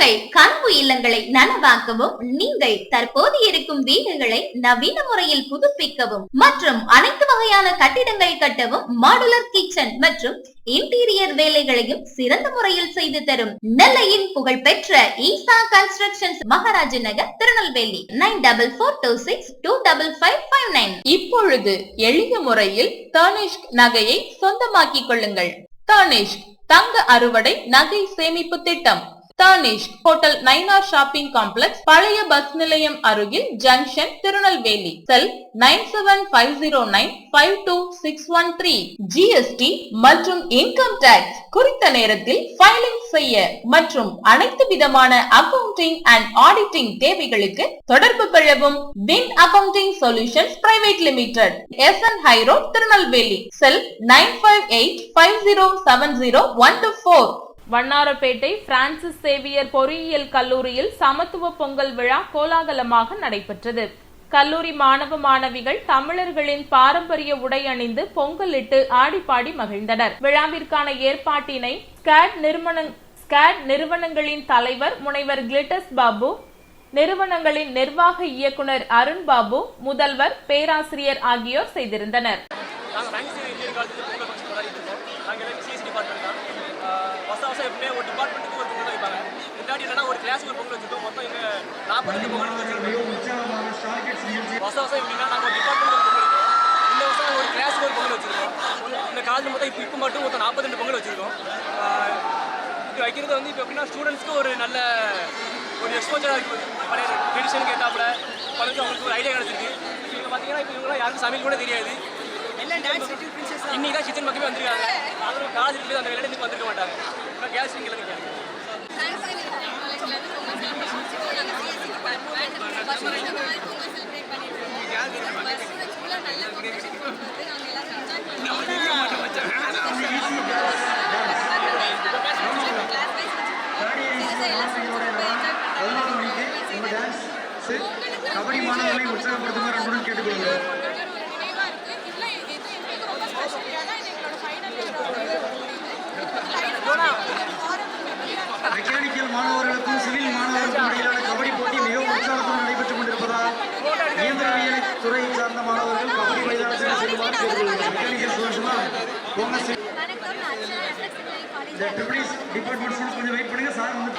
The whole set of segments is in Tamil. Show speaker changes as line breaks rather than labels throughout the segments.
உங்கள் கனவு இல்லங்களை நனவாக்கவும், நீங்கள் தற்போது இருக்கும் வீடுகளை நவீன முறையில் புதுப்பிக்கவும் மற்றும் அனைத்து வகையான கட்டிடங்கள் கட்டவும் மாடுலர் கிச்சன் மற்றும் இன்டீரியர் வேலைகளையும் சிறந்த முறையில் செய்து தரும் நெல்லையின் புகழ்பெற்ற ஈசா கன்ஸ்ட்ரக்ஷன்ஸ், மகாராஜ நகர், திருநெல்வேலி. 9446255559.
இப்பொழுது எளிய முறையில் தனிஷ்க் நகையை சொந்தமாக்கிக் கொள்ளுங்கள். தனிஷ்க் தங்க அறுவடை நகை சேமிப்பு திட்டம். Tanishq hotel 9R shopping complex, பழைய பஸ் நிலையம் அருகில், ஜங்ஷன், திருநெல்வேலி. செல் 9750952613. ஜிஎஸ்டி மற்றும் இன்கம் டாக்ஸ் குறித்த நேரத்தில் ஃபைலிங் செய்ய மற்றும் அனைத்து விதமான அக்கவுண்டிங் அண்ட் ஆடிட்டிங் தேவைகளுக்கு தொடர்பு கொள்ளவும். Win accounting solutions private limited, SN high road, Tirunelveli. Cell 9585070124.
Vannarapettai Francis Xavier பொறியியல் கல்லூரியில் சமத்துவ பொங்கல் விழா கோலாகலமாக நடைபெற்றது. கல்லூரி மாணவ மாணவிகள் தமிழர்களின் பாரம்பரிய உடை அணிந்து பொங்கலிட்டு ஆடிப்பாடி மகிழ்ந்தனர். விழாவிற்கான ஏற்பாட்டினை ஸ்காட் நிறுவனங்களின் தலைவர் முனைவர் கிளிட்டஸ் பாபு, நிறுவனங்களின் நிர்வாக இயக்குனர் அருண் பாபு, முதல்வர், பேராசிரியர் ஆகியோர் செய்திருந்தனர்.
ஒரு டிபார்ட்மெண்ட்டுக்கு ஒரு பொங்கல் வைப்பாங்க. முன்னாடி என்னன்னா ஒரு கிளாஸுக்கு ஒரு பொங்கல் வச்சுருக்கோம். மொத்தம் இங்கே 42 பொங்கல் வச்சுருக்கோம். வருஷம் எப்படின்னா நாங்கள் ஒரு டிபார்ட்மெண்ட் ஒரு பொங்கல் வைக்கிறோம். இந்த வருஷம் ஒரு கிளாஸுக்கு ஒரு பொங்கல் வச்சுருக்கோம். இந்த காலேஜ் மொத்தம் இப்போ மட்டும் மொத்தம் 42 பொங்கல் வச்சுருக்கோம். இது வைக்கிறது வந்து இப்போ எப்படின்னா ஸ்டூடெண்ட்ஸ்க்கு ஒரு நல்ல ஒரு எக்ஸ்போஜராக இருக்குது. பழைய ட்ரெடிஷனுக்கு ஏற்றாப்புல பழகு அவங்களுக்கு ஒரு ஐடியா கிடச்சிருக்கு. இவங்க பார்த்தீங்கன்னா இப்போ இவங்களாம் யாருக்கும் சமையல் கூட தெரியாது. இன்னைக்கு தான் கிச்சன் பக்கமே வந்திருக்காங்க. அவங்க காலேஜ் அந்த விளையாட்டுக்கு வந்திருக்க மாட்டாங்க. கேஸ் கிளம்பி
கபடி மாணவர்களை உற்சாகப்படுத்துமாறு அன்புடன் கேட்டுக்கொள்கிறோம். மெக்கானிக்கல் மாணவர்களுக்கும் சிவில் மாணவர்களுக்கும் இடையிலான கபடி போட்டி மிகவும் உற்சாகத்துடன் நடைபெற்றுக் கொண்டிருப்பதால் இயந்திரவியல் துறை சார்ந்த மாணவர்கள் கபடி மைதானத்தில் செல்லுமாறு கேட்டுக்கொள்கிறோம். மெக்கானிக்கல் ஸ்டூடெண்ட்ஸ்னா உங்க இந்த ட்ரிபிள்ஸ் டிபார்ட்மெண்ட் ஸ்டூடெண்ட்ஸ் கொஞ்சம் வெயிட் பண்ணுங்க. சார் வந்து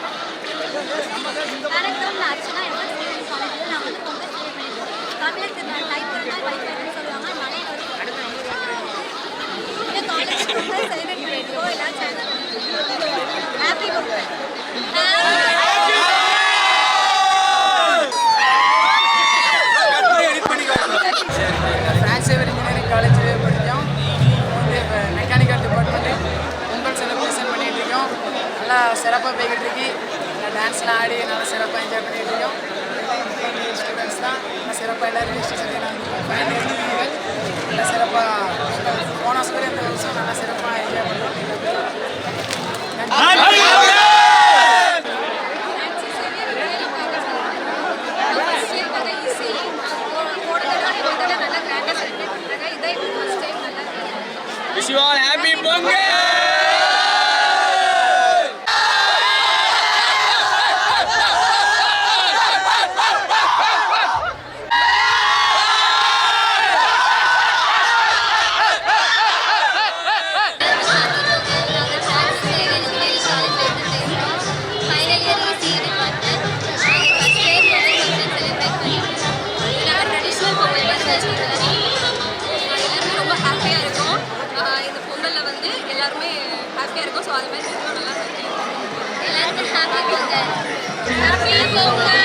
பிரான்ஸ் சேவியர் இன்ஜினியரிங் காலேஜில் படித்தோம். வந்து இப்போ மெக்கானிக்கல் டிபார்ட்மெண்ட்டு பொங்கல் செலிப்ரேஷன் பண்ணிகிட்டு இருக்கோம். நல்லா சிறப்பாக போய்கிட்டு இருக்கு. டான்ஸ்லாம் ஆடி நல்லா சிறப்பாக என்ஜாய் பண்ணிகிட்டு இருக்கோம். ஸ்டூடெண்ட்ஸ் தான் நல்லா சிறப்பாக எல்லோரும் நல்லா சிறப்பாக போன வருஷம் இந்த வருஷம் நல்லா சிறப்பாக என்ஜாய் பண்ணுறோம்.
Wish you all happy Pongal!
ரொம்ப ஹாப்பியாக இருக்கும். இந்த பொங்கலில் வந்து எல்லாருமே ஹாப்பியாக இருக்கும். ஸோ அது மாதிரி நல்லா இருக்கு. எல்லாருக்கும் ஹாப்பி பொங்கல். ஹாப்பி பொங்கல்.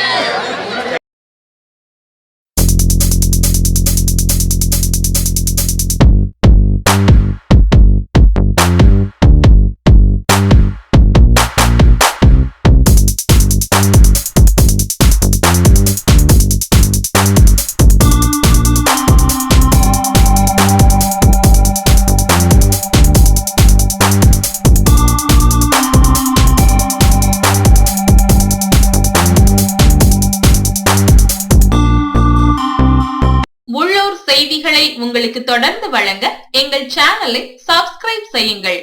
செய்திகளை உங்களுக்கு தொடர்ந்து வழங்க எங்கள் சேனலை சப்ஸ்கிரைப் செய்யுங்கள்.